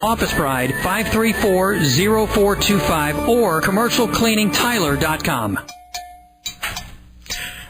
Office Pride, 534-0425 or commercialcleaningtyler.com.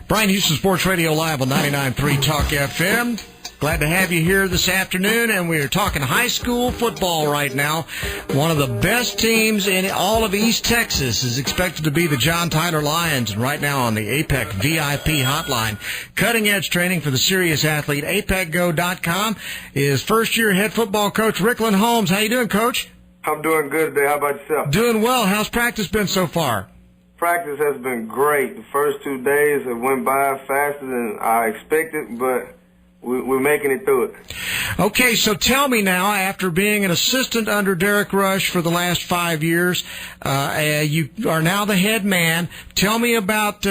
Bryan, Houston Sports Radio live on 99.3 Talk FM. Glad to have you here this afternoon, and we are talking high school football right now. One of the best teams in all of East Texas is expected to be the John Tyler Lions, and right now on the APEC VIP hotline, cutting-edge training for the serious athlete, apecgo.com, is first-year head football coach Ricklan Holmes. How you doing, Coach? I'm doing good today. How about yourself? Doing well. How's practice been so far? Practice has been great. The first 2 days have went by faster than I expected, but we're making it through it. Okay, so tell me now, after being an assistant under Derek Rush for the last 5 years, you are now the head man. Tell me about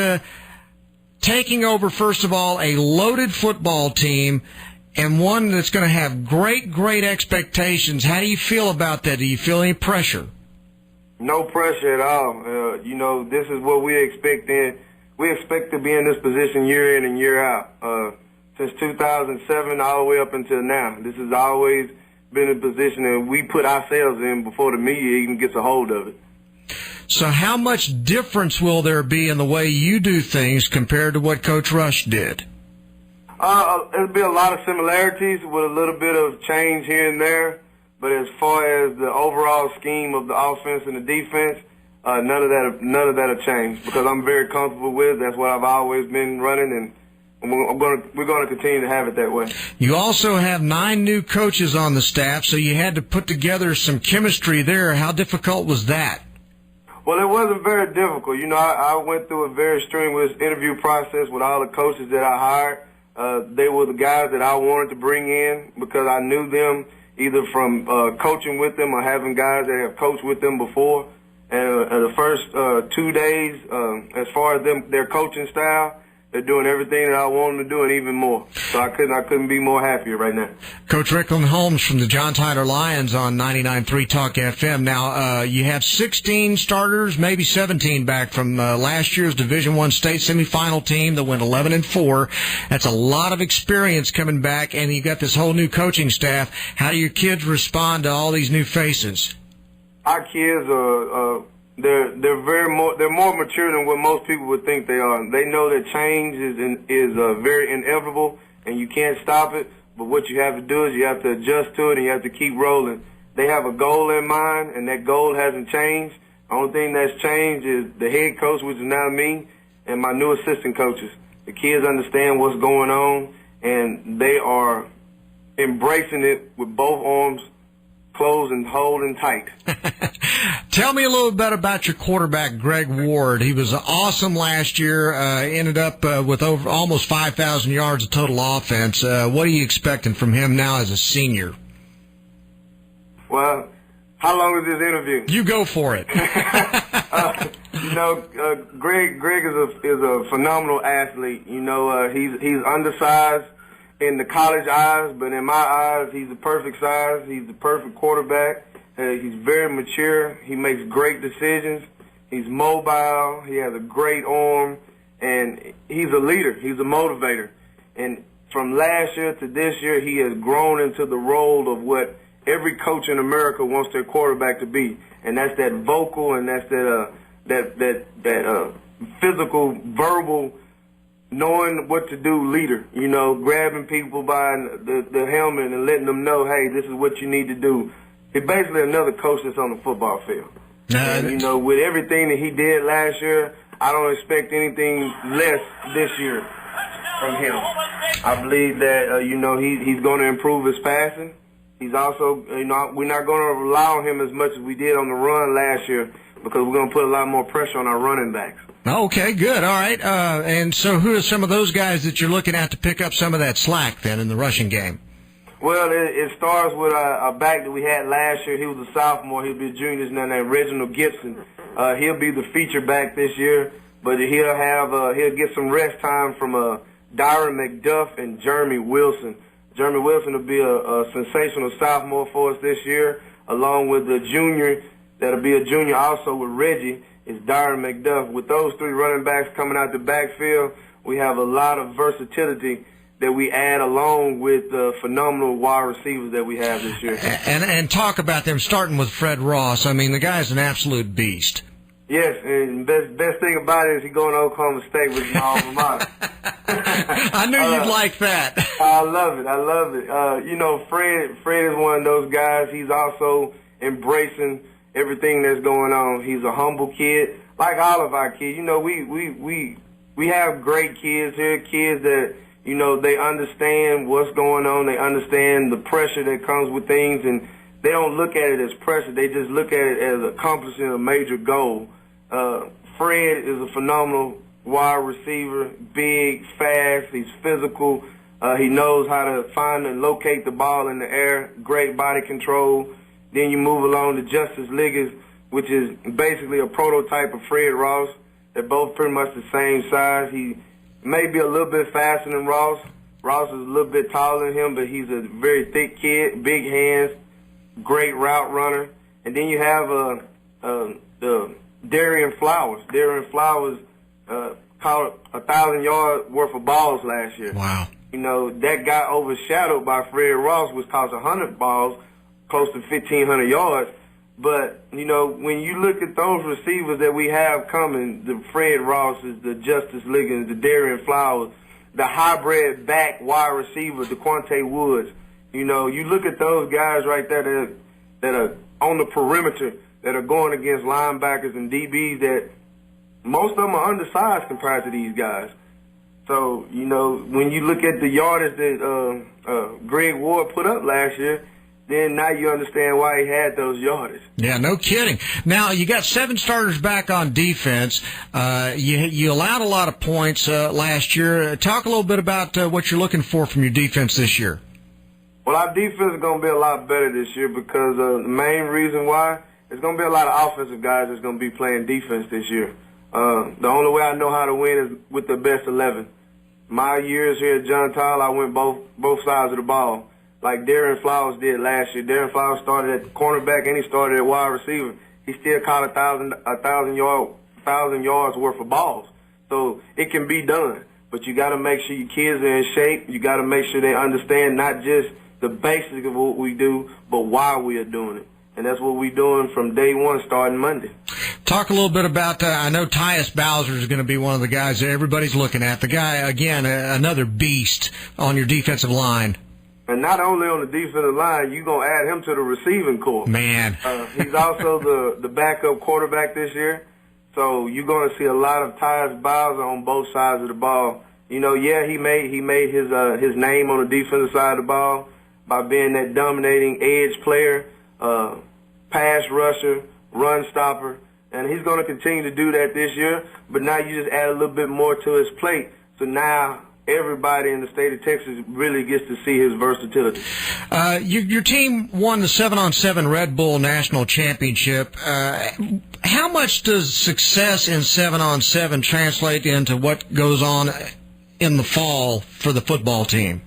taking over, first of all, a loaded football team and one that's going to have great expectations. How do you feel about that? Do you feel any pressure? No pressure at all. This is what we expect. We expect to be in this position year in and year out. Since 2007 all the way up until now. This has always been a position that we put ourselves in before the media even gets a hold of it. So how much difference will there be in the way you do things compared to what Coach Rush did? There'll be a lot of similarities with a little bit of change here and there. But as far as the overall scheme of the offense and the defense, none of that'll change because I'm very comfortable with it. That's what I've always been running, and we're going to continue to have it that way. You also have 9 new coaches on the staff, so you had to put together some chemistry there. How difficult was that? Well, it wasn't very difficult. I went through a very strenuous interview process with all the coaches that I hired. They were the guys that I wanted to bring in because I knew them either from coaching with them or having guys that have coached with them before. And the first 2 days, as far as their coaching style, they're doing everything that I want them to do and even more. So I couldn't be more happier right now. Coach Ricklan Holmes from the John Tyler Lions on 99.3 Talk FM. Now, you have 16 starters, maybe 17 back from last year's Division I state semifinal team that went 11-4. That's a lot of experience coming back, and you got this whole new coaching staff. How do your kids respond to all these new faces? Our kids are they're more mature than what most people would think they are. They know that change is very inevitable and you can't stop it. But what you have to do is you have to adjust to it and you have to keep rolling. They have a goal in mind, and that goal hasn't changed. The only thing that's changed is the head coach, which is now me, and my new assistant coaches. The kids understand what's going on, and they are embracing it with both arms closed and holding tight. Tell me a little bit about your quarterback, Greg Ward. He was awesome last year, ended up with over almost 5,000 yards of total offense. What are you expecting from him now as a senior? Well, how long is this interview? You go for it. Greg is a phenomenal athlete. He's undersized in the college eyes, but in my eyes, he's the perfect size. He's the perfect quarterback. He's very mature. He makes great decisions. He's mobile. He has a great arm, and he's a leader. He's a motivator. And from last year to this year, he has grown into the role of what every coach in America wants their quarterback to be, and that's that vocal and that's that physical, verbal, knowing what to do leader, grabbing people by the helmet and letting them know, hey, this is what you need to do. He's basically another coach that's on the football field. And, with everything that he did last year, I don't expect anything less this year from him. I believe that, he's going to improve his passing. He's also, we're not going to rely on him as much as we did on the run last year because we're going to put a lot more pressure on our running backs. Okay, good. All right. And so who are some of those guys that you're looking at to pick up some of that slack then in the rushing game? Well, it starts with a back that we had last year. He was a sophomore. He'll be a junior now named Reginald Gibson. He'll be the feature back this year, but he'll get some rest time from Dyron McDuff and Jeremy Wilson. Jeremy Wilson will be a sensational sophomore for us this year, along with the junior that'll be a junior also with Reggie is Dyron McDuff. With those three running backs coming out the backfield, we have a lot of versatility that we add along with the phenomenal wide receivers that we have this year. And talk about them, starting with Fred Ross. I mean, the guy's an absolute beast. Yes, and best thing about it is he's going to Oklahoma State with my alma mater. I knew you'd like that. I love it. You know, Fred is one of those guys. He's also embracing everything that's going on. He's a humble kid, like all of our kids. You know, we have great kids here, kids that, you know, they understand what's going on. They understand the pressure that comes with things, and they don't look at it as pressure. They just look at it as accomplishing a major goal. Fred is a phenomenal wide receiver, big, fast. He's physical. He knows how to find and locate the ball in the air. Great body control. Then you move along to Justice Liggins, which is basically a prototype of Fred Ross. They're both pretty much the same size. He may be a little bit faster than Ross. Ross is a little bit taller than him, but he's a very thick kid, big hands, great route runner. And then you have Darian Flowers. Darian Flowers caught 1,000 yards worth of balls last year. Wow. You know, that got overshadowed by Fred Ross, which caught 100 balls, close to 1,500 yards. But, you know, when you look at those receivers that we have coming, the Fred Rosses, the Justice Liggins, the Darian Flowers, the hybrid back wide receiver, DeQuante Woods, you know, you look at those guys right there that are on the perimeter, that are going against linebackers and DBs that most of them are undersized compared to these guys. So, you know, when you look at the yardage that Greg Ward put up last year, then now you understand why he had those yardage. Yeah, no kidding. Now, you got 7 starters back on defense. You allowed a lot of points last year. Talk a little bit about what you're looking for from your defense this year. Well, our defense is going to be a lot better this year because the main reason why, there's going to be a lot of offensive guys that's going to be playing defense this year. The only way I know how to win is with the best 11. My years here at John Tyler, I went both sides of the ball, like Darian Flowers did last year. Darian Flowers started at cornerback and he started at wide receiver. He still caught 1,000 yards worth of balls. So it can be done, but you got to make sure your kids are in shape. You got to make sure they understand not just the basics of what we do, but why we are doing it. And that's what we're doing from day one, starting Monday. Talk a little bit about, I know Tyus Bowser is going to be one of the guys that everybody's looking at. The guy, again, another beast on your defensive line. And not only on the defensive line, you're going to add him to the receiving corps. Man. He's also the backup quarterback this year. So you're going to see a lot of Tyus Bowser on both sides of the ball. You know, yeah, he made his name on the defensive side of the ball by being that dominating edge player, pass rusher, run stopper, and he's going to continue to do that this year. But now you just add a little bit more to his plate. So now everybody in the state of Texas really gets to see his versatility. Your team won the 7-on-7 Red Bull National Championship. How much does success in 7-on-7 translate into what goes on in the fall for the football team?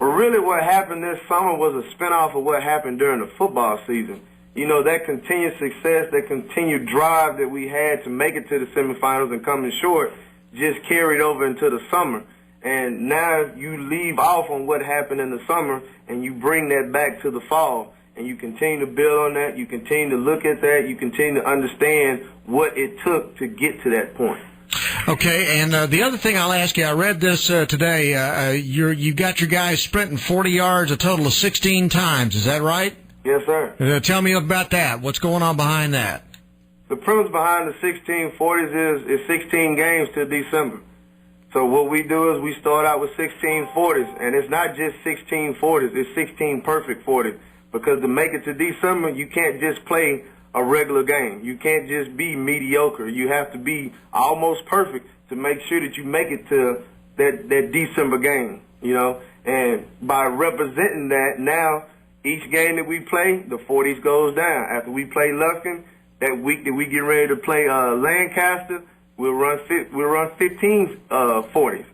Well, really what happened this summer was a spinoff of what happened during the football season. You know, that continued success, that continued drive that we had to make it to the semifinals and coming short just carried over into the summer. And now you leave off on what happened in the summer and you bring that back to the fall. And you continue to build on that. You continue to look at that. You continue to understand what it took to get to that point. Okay, and the other thing I'll ask you, I read this today. You got your guys sprinting 40 yards a total of 16 times. Is that right? Yes, sir. Tell me about that. What's going on behind that? The premise behind the 1640s is 16 games till December. So what we do is we start out with 1640s, and it's not just 1640s. It's 16 perfect 40s. Because to make it to December, you can't just play a regular game. You can't just be mediocre. You have to be almost perfect to make sure that you make it to that December game, you know. And by representing that, now each game that we play, the 40s goes down. After we play Lufkin, that week that we get ready to play Lancaster, we'll run 15 40s.